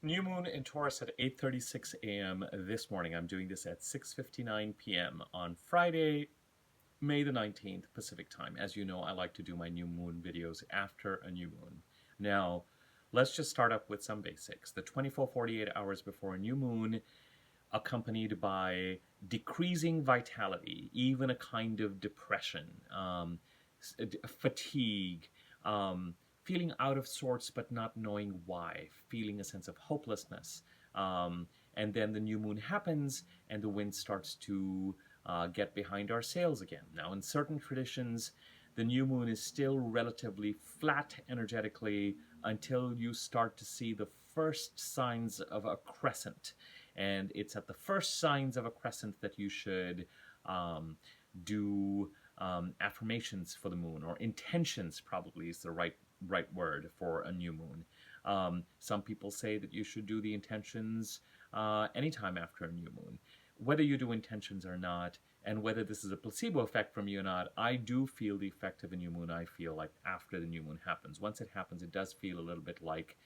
New moon in Taurus at 8:36 a.m. this morning. I'm doing this at 6:59 p.m. on Friday, May the 19th, Pacific time. As you know, I like to do my new moon videos after a new moon. Now, let's just start up with some basics. The 24-48 hours before a new moon, accompanied by decreasing vitality, even a kind of depression, fatigue, feeling out of sorts but not knowing why, feeling a sense of hopelessness. And then the new moon happens and the wind starts to get behind our sails again. Now, in certain traditions, the new moon is still relatively flat energetically until you start to see the first signs of a crescent. And it's at the first signs of a crescent that you should do affirmations for the moon, or intentions probably is the right word for a new moon. Some people say that you should do the intentions anytime after a new moon. Whether you do intentions or not, and whether this is a placebo effect from you or not, I do feel the effect of a new moon, I feel like, after the new moon happens. Once it happens, it does feel a little bit like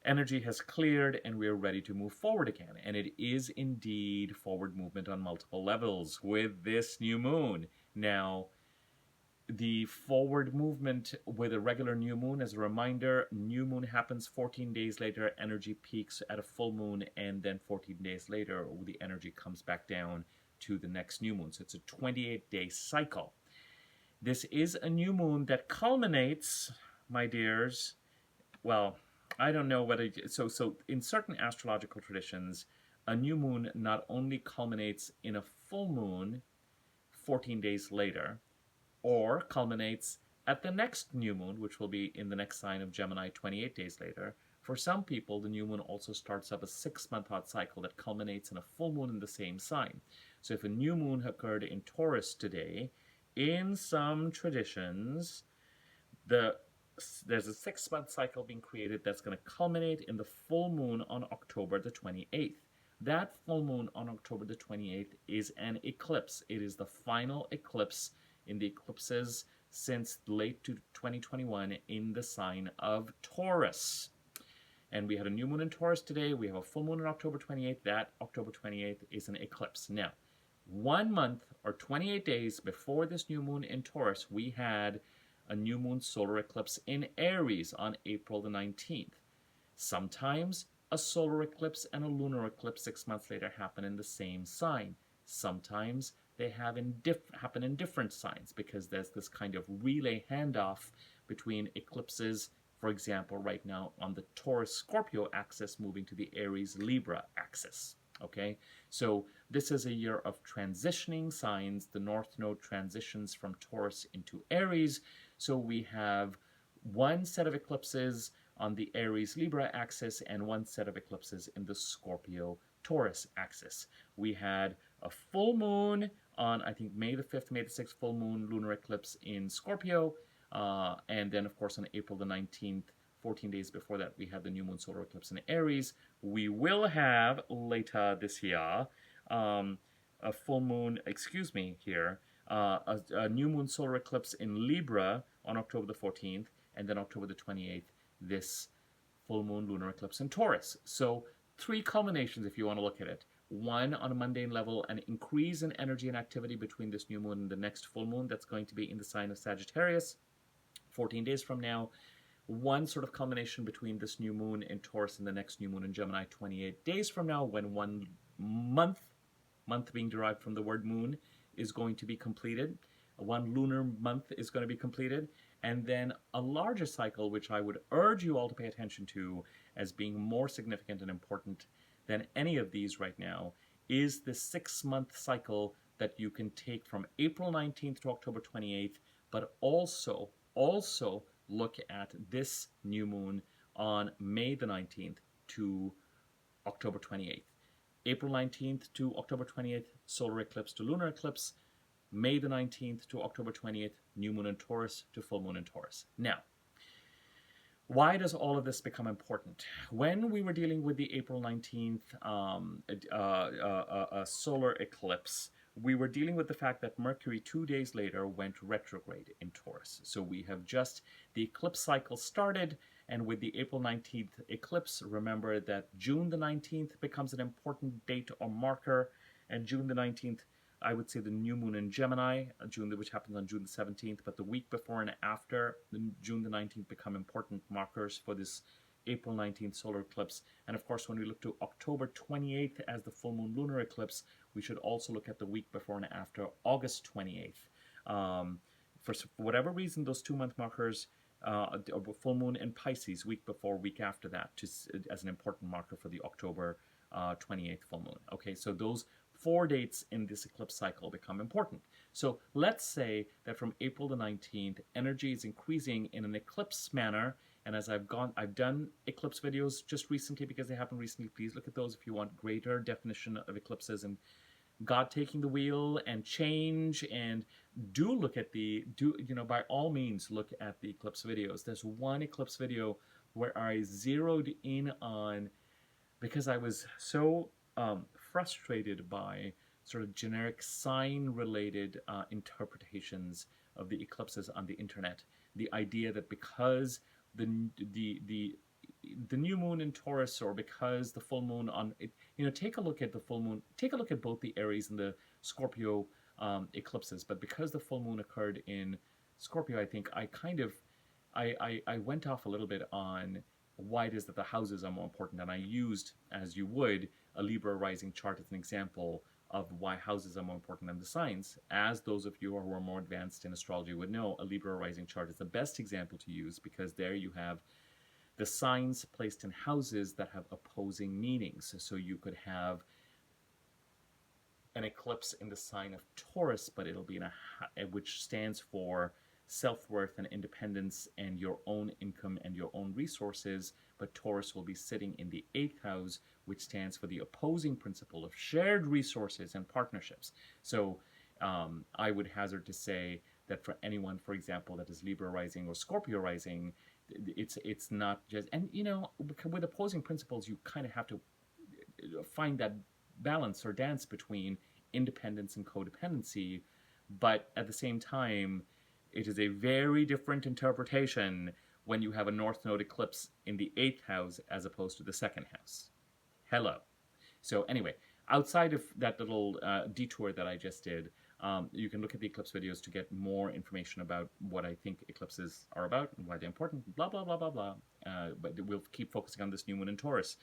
energy has cleared and we're ready to move forward again. And it is indeed forward movement on multiple levels with this new moon. Now, the forward movement with a regular new moon, as a reminder, new moon happens 14 days later, energy peaks at a full moon, and then 14 days later, the energy comes back down to the next new moon. So it's a 28-day cycle. This is a new moon that culminates, my dears, well, I don't know whether, so in certain astrological traditions, a new moon not only culminates in a full moon 14 days later, or culminates at the next new moon, which will be in the next sign of Gemini 28 days later. For some people, the new moon also starts up a 6-month odd cycle that culminates in a full moon in the same sign. So if a new moon occurred in Taurus today, in some traditions, there's a 6-month cycle being created that's going to culminate in the full moon on October the 28th. That full moon on October the 28th is an eclipse. It is the final eclipse in the eclipses since late 2021 in the sign of Taurus. And we had a new moon in Taurus today. We have a full moon on October 28th. That October 28th is an eclipse. Now, 1 month or 28 days before this new moon in Taurus, we had a new moon solar eclipse in Aries on April the 19th. Sometimes a solar eclipse and a lunar eclipse 6 months later happen in the same sign. Sometimes they happen in different signs because there's this kind of relay handoff between eclipses, for example, right now on the Taurus-Scorpio axis moving to the Aries-Libra axis. Okay, so this is a year of transitioning signs. The North Node transitions from Taurus into Aries. So we have one set of eclipses on the Aries-Libra axis and one set of eclipses in the Scorpio-Taurus axis. We had a full moon on, I think, May the 5th, May the 6th, full moon lunar eclipse in Scorpio. And then, of course, on April the 19th, 14 days before that, we had the new moon solar eclipse in Aries. We will have later this year a full moon, a new moon solar eclipse in Libra on October the 14th, and then October the 28th, this full moon lunar eclipse in Taurus. So 3 culminations, if you want to look at it. One, on a mundane level, an increase in energy and activity between this new moon and the next full moon that's going to be in the sign of Sagittarius 14 days from now. One sort of culmination between this new moon in Taurus and the next new moon in Gemini 28 days from now, when 1 month being derived from the word moon, is going to be completed. 1 lunar month is going to be completed. And then a larger cycle, which I would urge you all to pay attention to as being more significant and important than any of these right now, is the 6-month cycle that you can take from April 19th to October 28th, but also look at this new moon on May the 19th to October 28th. April 19th to October 28th, solar eclipse to lunar eclipse. May the 19th to October 20th, new moon in Taurus to full moon in Taurus. Now, why does all of this become important? When we were dealing with the April 19th solar eclipse, we were dealing with the fact that Mercury 2 days later went retrograde in Taurus. So we have just, the eclipse cycle started, And with the April 19th eclipse, remember that June the 19th becomes an important date or marker. And June the 19th, I would say the new moon in Gemini, which happens on June the 17th, but the week before and after June the 19th become important markers for this April 19th solar eclipse. And of course, when we look to October 28th as the full moon lunar eclipse, we should also look at the week before and after August 28th. For whatever reason, those 2-month markers, full moon in Pisces, week before, week after that, as an important marker for the October 28th full moon. Okay, so those 4 dates in this eclipse cycle become important. So let's say that from April the 19th, energy is increasing in an eclipse manner. And as I've done eclipse videos just recently because they happened recently. Please look at those if you want greater definition of eclipses and God taking the wheel and change. And look at by all means, look at the eclipse videos. There's one eclipse video where I zeroed in on, because I was so frustrated by sort of generic sign-related interpretations of the eclipses on the internet. The idea that because the new moon in Taurus, or because the full moon on it, take a look at the full moon, take a look at both the Aries and the Scorpio eclipses, but because the full moon occurred in Scorpio, I think I went off a little bit on why it is that the houses are more important, and I used, as you would, a Libra rising chart as an example of why houses are more important than the signs. As those of you who are more advanced in astrology would know, a Libra rising chart is the best example to use, because there you have the signs placed in houses that have opposing meanings. So you could have an eclipse in the sign of Taurus, but it'll be which stands for self-worth and independence and your own income and your own resources, but Taurus will be sitting in the 8th house, which stands for the opposing principle of shared resources and partnerships. So I would hazard to say that for anyone, for example, that is Libra rising or Scorpio rising, it's not just, and with opposing principles, you kind of have to find that balance or dance between independence and codependency, but at the same time, it is a very different interpretation when you have a North Node eclipse in the 8th house as opposed to the 2nd house. Hello. So anyway, outside of that little detour that I just did, you can look at the eclipse videos to get more information about what I think eclipses are about and why they're important, blah, blah, blah, blah, blah. But we'll keep focusing on this new moon in Taurus.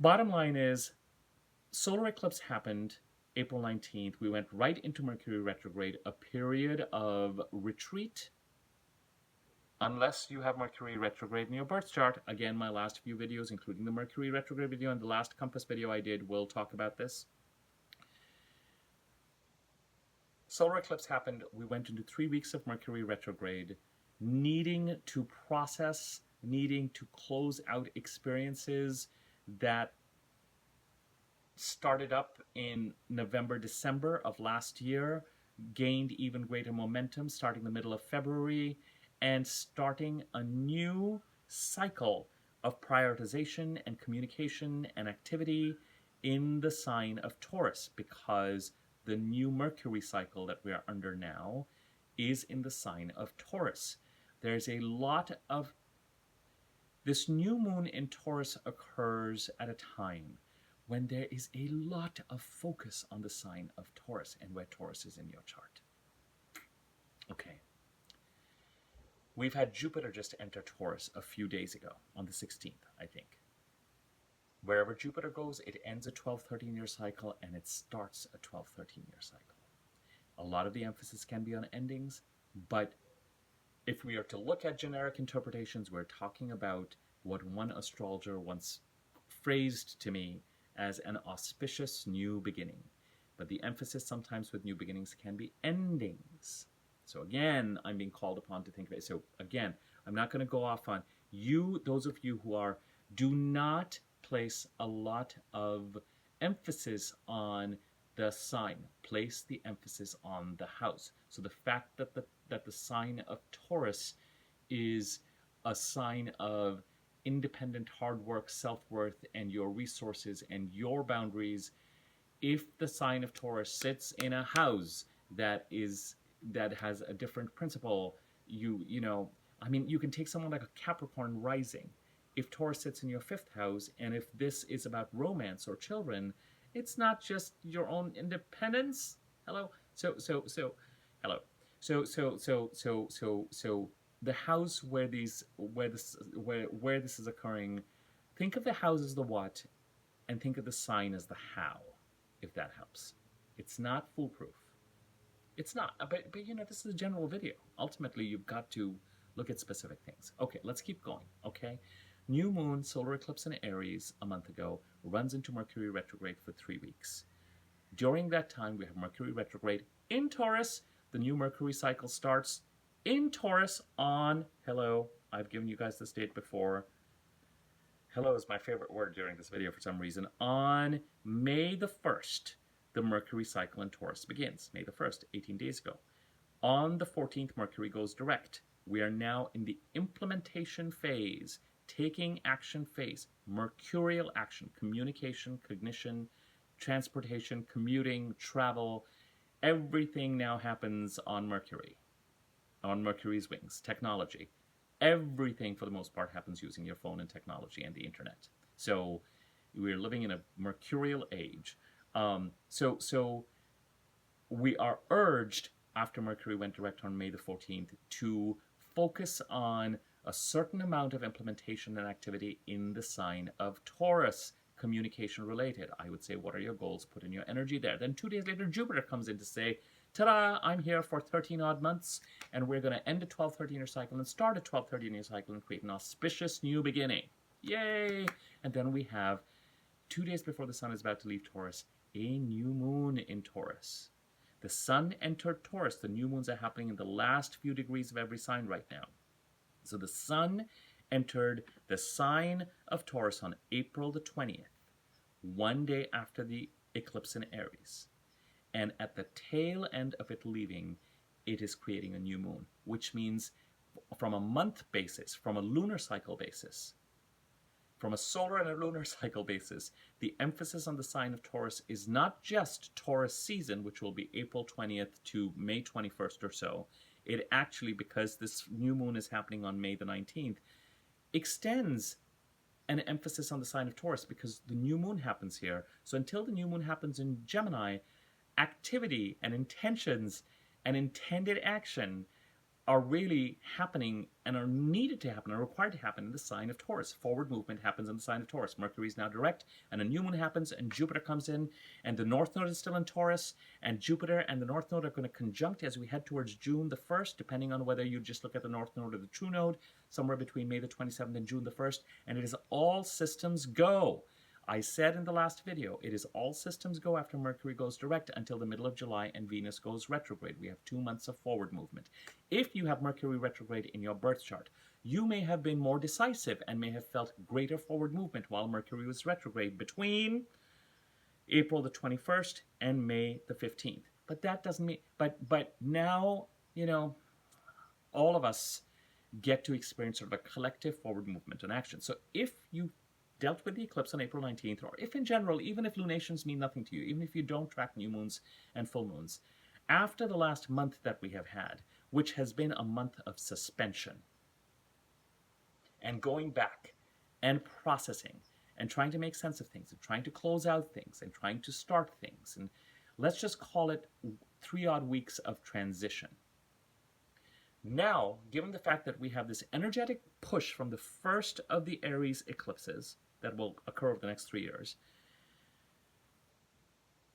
Bottom line is, solar eclipse happened April 19th. We went right into Mercury retrograde, a period of retreat, unless you have Mercury retrograde in your birth chart. Again, my last few videos, including the Mercury retrograde video and the last compass video I did, will talk about this. Solar eclipse happened. We went into 3 weeks of Mercury retrograde, needing to process, needing to close out experiences that started up in November, December of last year, gained even greater momentum starting the middle of February, and starting a new cycle of prioritization and communication and activity in the sign of Taurus, because the new Mercury cycle that we are under now is in the sign of Taurus. There's a lot of... This new moon in Taurus occurs at a time when there is a lot of focus on the sign of Taurus and where Taurus is in your chart. Okay. We've had Jupiter just enter Taurus a few days ago, on the 16th, I think. Wherever Jupiter goes, it ends a 12-13-year cycle, and it starts a 12-13-year cycle. A lot of the emphasis can be on endings, but if we are to look at generic interpretations, we're talking about what one astrologer once phrased to me as an auspicious new beginning. But the emphasis sometimes with new beginnings can be endings. So again, I'm being called upon to think about it. So again, I'm not going to go off on you, those of you who are, do not place a lot of emphasis on the sign. Place the emphasis on the house. So the fact that the sign of Taurus is a sign of independent hard work, self-worth, and your resources and your boundaries, if the sign of Taurus sits in a house that has a different principle, you know, I mean, you can take someone like a Capricorn rising. If Taurus sits in your fifth house, and if this is about romance or children, it's not just your own independence. Hello. Hello. So the house where this is occurring, think of the house as the what, and think of the sign as the how, if that helps. It's not foolproof. It's not, but you know, this is a general video. Ultimately, you've got to look at specific things. Okay, let's keep going. Okay, new moon, solar eclipse in Aries a month ago, runs into Mercury retrograde for 3 weeks. During that time, we have Mercury retrograde in Taurus. The new Mercury cycle starts in Taurus on, hello, I've given you guys this date before. Hello is my favorite word during this video for some reason. On May the 1st, the Mercury cycle in Taurus begins. May the 1st, 18 days ago. On the 14th, Mercury goes direct. We are now in the implementation phase, taking action phase, mercurial action, communication, cognition, transportation, commuting, travel. Everything now happens on Mercury, on Mercury's wings, technology. Everything, for the most part, happens using your phone and technology and the internet. So we're living in a mercurial age. So we are urged, after Mercury went direct on May the 14th, to focus on a certain amount of implementation and activity in the sign of Taurus, communication related. I would say, what are your goals? Put in your energy there. Then 2 days later, Jupiter comes in to say, ta-da, I'm here for 13 odd months, and we're going to end a 12-13-year cycle and start a 12-13-year cycle and create an auspicious new beginning. Yay! And then we have, 2 days before the sun is about to leave Taurus, a new moon in Taurus. The sun entered Taurus. The new moons are happening in the last few degrees of every sign right now. So the sun entered the sign of Taurus on April the 20th, 1 day after the eclipse in Aries. And at the tail end of it leaving, it is creating a new moon, which means from a month basis, from a lunar cycle basis, from a solar and a lunar cycle basis, the emphasis on the sign of Taurus is not just Taurus season, which will be April 20th to May 21st or so. It actually, because this new moon is happening on May the 19th, extends an emphasis on the sign of Taurus because the new moon happens here. So until the new moon happens in Gemini, activity and intentions and intended action are really happening and are needed to happen, are required to happen in the sign of Taurus. Forward movement happens in the sign of Taurus. Mercury is now direct, and a new moon happens, and Jupiter comes in, and the North Node is still in Taurus, and Jupiter and the North Node are going to conjunct as we head towards June the 1st, depending on whether you just look at the North Node or the True Node, somewhere between May the 27th and June the 1st, and it is all systems go. I said in the last video, it is all systems go after Mercury goes direct until the middle of July and Venus goes retrograde. We have 2 months of forward movement. If you have Mercury retrograde in your birth chart, you may have been more decisive and may have felt greater forward movement while Mercury was retrograde between April the 21st and May the 15th. But that doesn't mean, but now, you know, all of us get to experience sort of a collective forward movement and action. So if you dealt with the eclipse on April 19th, or if in general, even if lunations mean nothing to you, even if you don't track new moons and full moons, after the last month that we have had, which has been a month of suspension, and going back and processing and trying to make sense of things and trying to close out things and trying to start things, and let's just call it 3 odd weeks of transition. Now, given the fact that we have this energetic push from the first of the Aries eclipses that will occur over the next 3 years,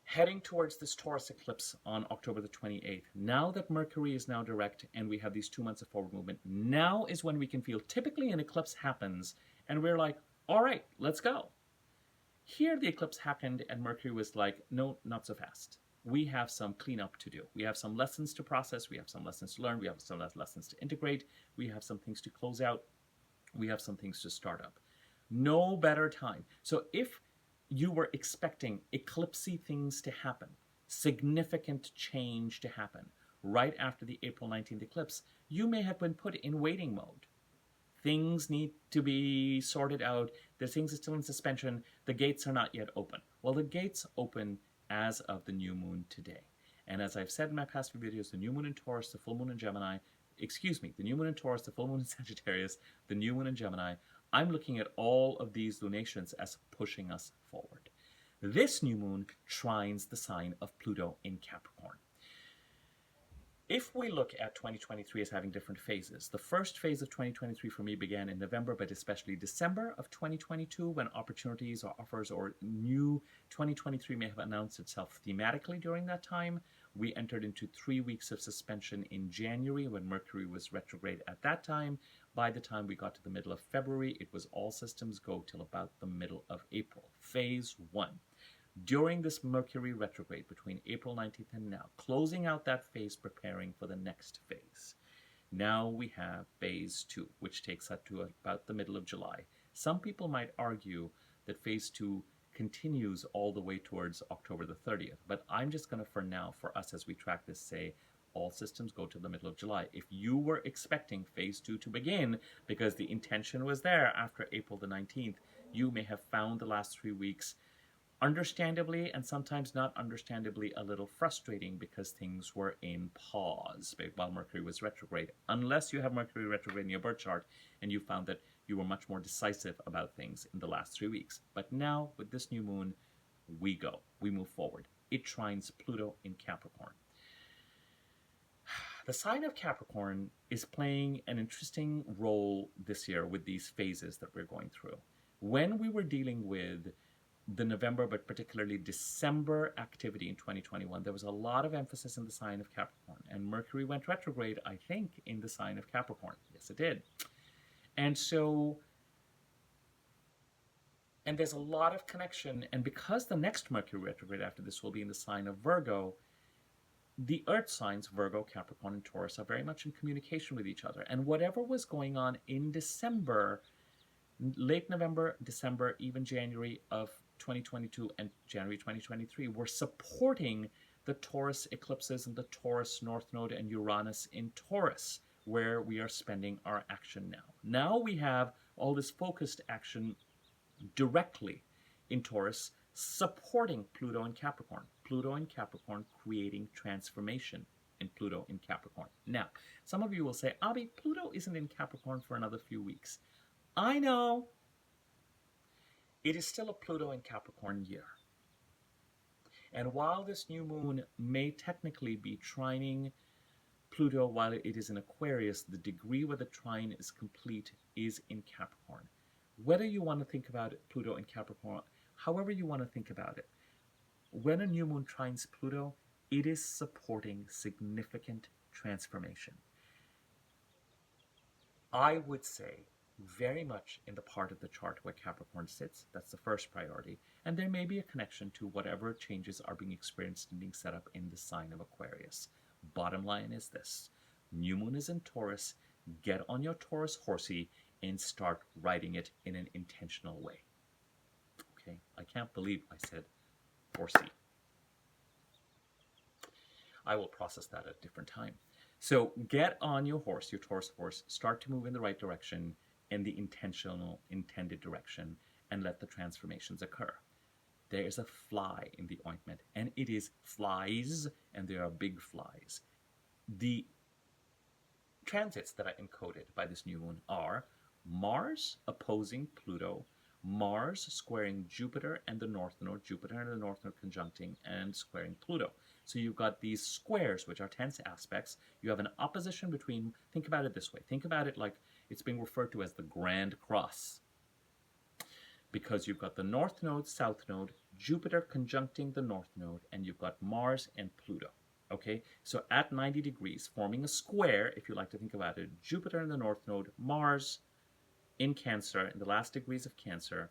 heading towards this Taurus eclipse on October the 28th, now that Mercury is now direct and we have these 2 months of forward movement, now is when we can feel, typically an eclipse happens and we're like, all right, let's go. Here the eclipse happened and Mercury was like, no, not so fast. We have some cleanup to do. We have some lessons to process. We have some lessons to learn. We have some lessons to integrate. We have some things to close out. We have some things to start up. No better time. So if you were expecting eclipsy things to happen, significant change to happen right after the April 19th eclipse, you may have been put in waiting mode. Things need to be sorted out. The things are still in suspension. The gates are not yet open. Well, the gates open as of the new moon today. And as I've said in my past few videos, the new moon in Taurus, the full moon in Gemini, the new moon in Taurus, the full moon in Sagittarius, the new moon in Gemini. I'm looking at all of these lunations as pushing us forward. This new moon trines the sign of Pluto in Capricorn. If we look at 2023 as having different phases, the first phase of 2023 for me began in November, but especially December of 2022, when opportunities or offers or new 2023 may have announced itself thematically during that time. We entered into 3 weeks of suspension in January when Mercury was retrograde at that time. By the time we got to the middle of February, it was all systems go till about the middle of April. Phase 1. During this Mercury retrograde between April 19th and now, closing out that phase, preparing for the next phase. Now we have phase 2, which takes us to about the middle of July. Some people might argue that phase 2 continues all the way towards October the 30th, but I'm just going to, for now, for us as we track this, say all systems go to the middle of July. If you were expecting phase 2 to begin because the intention was there after April the 19th, you may have found the last 3 weeks understandably and sometimes not understandably a little frustrating because things were in pause while Mercury was retrograde, unless you have Mercury retrograde in your birth chart and you found that you were much more decisive about things in the last 3 weeks. But now with this new moon, we move forward. It trines Pluto in Capricorn. The sign of Capricorn is playing an interesting role this year with these phases that we're going through. When we were dealing with the November, but particularly December activity in 2021, there was a lot of emphasis in the sign of Capricorn. And Mercury went retrograde, I think, in the sign of Capricorn. Yes, it did. And so, and there's a lot of connection. And because the next Mercury retrograde after this will be in the sign of Virgo, the earth signs, Virgo, Capricorn, and Taurus, are very much in communication with each other. And whatever was going on in December, late November, December, even January of 2022 and January 2023 were supporting the Taurus eclipses and the Taurus North Node and Uranus in Taurus, where we are spending our action now. Now we have all this focused action directly in Taurus, supporting Pluto in Capricorn. Pluto in Capricorn creating transformation in Pluto in Capricorn. Now, some of you will say, Abhi, Pluto isn't in Capricorn for another few weeks. I know. It is still a Pluto in Capricorn year. And while this new moon may technically be trining Pluto while it is in Aquarius, the degree where the trine is complete is in Capricorn. Whether you want to think about it, Pluto in Capricorn, however you want to think about it, when a new moon trines Pluto, it is supporting significant transformation. I would say very much in the part of the chart where Capricorn sits. That's the first priority. And there may be a connection to whatever changes are being experienced and being set up in the sign of Aquarius. Bottom line is this. New moon is in Taurus. Get on your Taurus horsey and start riding it in an intentional way. Okay? I can't believe I said horsey. I will process that at a different time. So get on your horse, your Taurus horse, start to move in the right direction, in the intended direction, and let the transformations occur. There is a fly in the ointment, and it is flies, and there are big flies. The transits that are encoded by this new moon are Mars opposing Pluto, Mars squaring Jupiter and the North Node, Jupiter and the North Node conjuncting and squaring Pluto. So you've got these squares, which are tense aspects. You have an opposition between, think about it this way. Think about it like it's being referred to as the Grand Cross. Because you've got the North Node, South Node, Jupiter conjuncting the North Node, and you've got Mars and Pluto. Okay, so at 90 degrees, forming a square, if you like to think about it, Jupiter in the North Node, Mars in Cancer, in the last degrees of Cancer,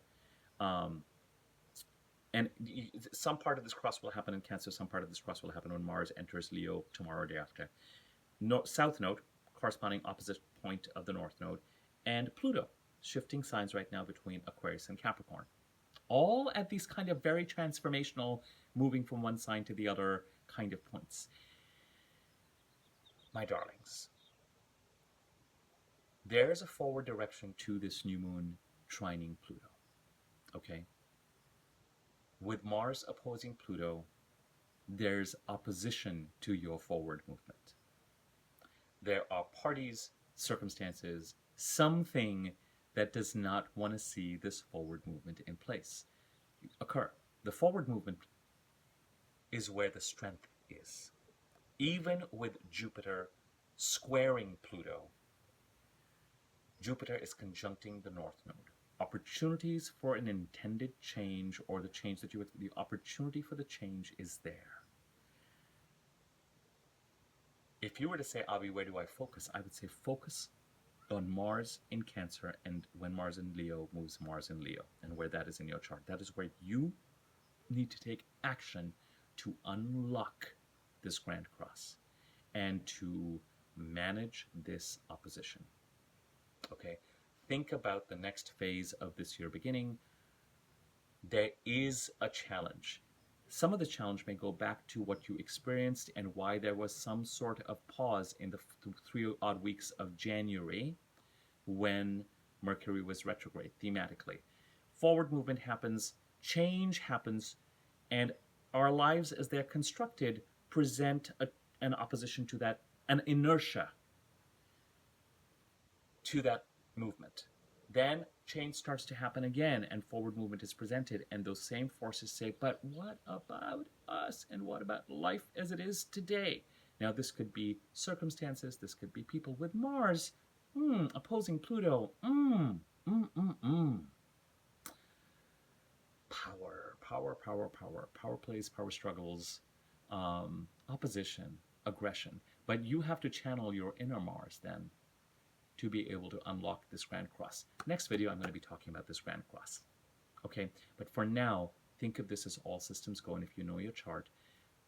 and some part of this cross will happen in Cancer, some part of this cross will happen when Mars enters Leo tomorrow or day after. South Node, corresponding opposite point of the North Node, and Pluto, shifting signs right now between Aquarius and Capricorn. All at these kind of very transformational, moving from one sign to the other kind of points. My darlings, there's a forward direction to this new moon trining Pluto. Okay? With Mars opposing Pluto, there's opposition to your forward movement. There are parties, circumstances, something that does not want to see this forward movement in place occur. The forward movement is where the strength is. Even with Jupiter squaring Pluto, Jupiter is conjuncting the North Node. Opportunities for an intended change, or the change that the opportunity for the change is there. If you were to say, Avi, where do I focus? I would say focus on Mars in Cancer, and when Mars in Leo moves Mars in Leo, and where that is in your chart. That is where you need to take action to unlock this Grand Cross and to manage this opposition. Okay, think about the next phase of this year beginning. There is a challenge. Some of the challenge may go back to what you experienced and why there was some sort of pause in the 3 odd weeks of January when Mercury was retrograde, thematically. Forward movement happens, change happens, and our lives as they're constructed present an opposition to that, an inertia to that movement. Then change starts to happen again, and forward movement is presented, and those same forces say, but what about us, and what about life as it is today? Now, this could be circumstances, this could be people with Mars opposing Pluto. Power plays, power struggles, opposition, aggression. But you have to channel your inner Mars then to be able to unlock this Grand Cross. Next video, I'm going to be talking about this Grand Cross. Okay, but for now, think of this as all systems go, and if you know your chart,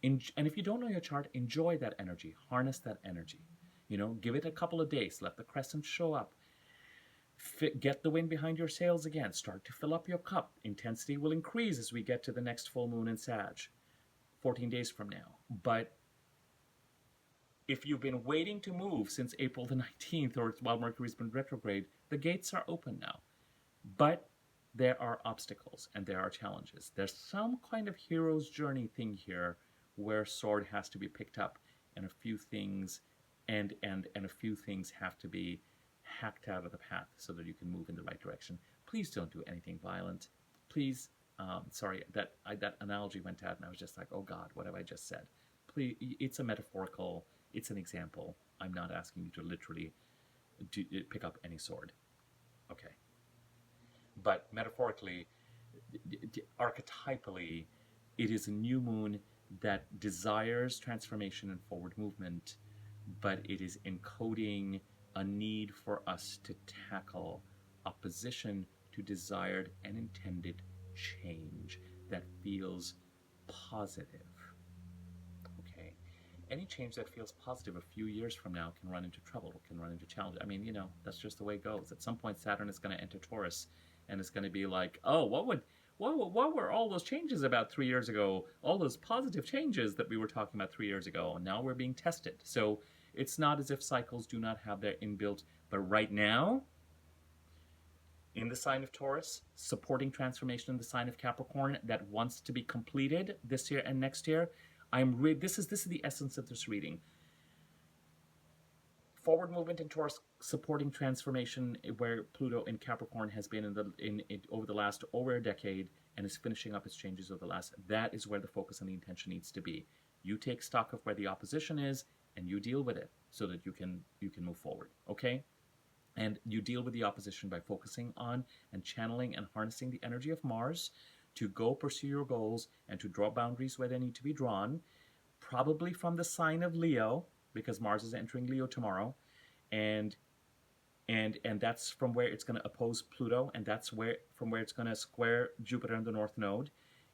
and if you don't know your chart, enjoy that energy, harness that energy. You know, give it a couple of days, let the crescent show up. Get the wind behind your sails again, start to fill up your cup. Intensity will increase as we get to the next full moon in Sag, 14 days from now. But if you've been waiting to move since April the 19th, or while Mercury's been retrograde, the gates are open now. But there are obstacles and there are challenges. There's some kind of hero's journey thing here where sword has to be picked up, and a few things and a few things have to be hacked out of the path so that you can move in the right direction. Please don't do anything violent. Please, sorry, that analogy went out and I was just like, oh God, what have I just said? Please, it's a metaphorical, it's an example. I'm not asking you to literally pick up any sword. Okay. But metaphorically, archetypally, it is a new moon that desires transformation and forward movement, but it is encoding a need for us to tackle opposition to desired and intended change that feels positive. Okay? Any change that feels positive a few years from now can run into trouble, can run into challenge. I mean, you know, that's just the way it goes. At some point, Saturn is going to enter Taurus, and it's going to be like, oh, what were all those changes about 3 years ago? All those positive changes that we were talking about 3 years ago, and now we're being tested. So it's not as if cycles do not have their inbuilt, but right now, in the sign of Taurus, supporting transformation in the sign of Capricorn that wants to be completed this year and next year, this is the essence of this reading. Forward movement in Taurus, supporting transformation where Pluto in Capricorn has been over a decade and is finishing up its changes over the last. That is where the focus and the intention needs to be. You take stock of where the opposition is and you deal with it so that you can move forward. Okay? And you deal with the opposition by focusing on and channeling and harnessing the energy of Mars to go pursue your goals and to draw boundaries where they need to be drawn, probably from the sign of Leo, because Mars is entering Leo tomorrow, and that's from where it's going to oppose Pluto, and that's from where it's going to square Jupiter in the North Node,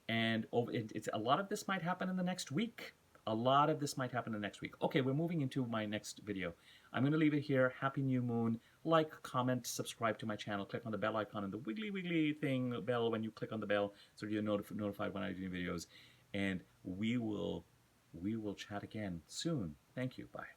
and it's a lot of this might happen in the next week. Okay, we're moving into my next video. I'm going to leave it here. Happy new moon. Like, comment, subscribe to my channel. Click on the bell icon and the wiggly thing bell when you click on the bell so you're notified when I do videos. And we will chat again soon. Thank you. Bye.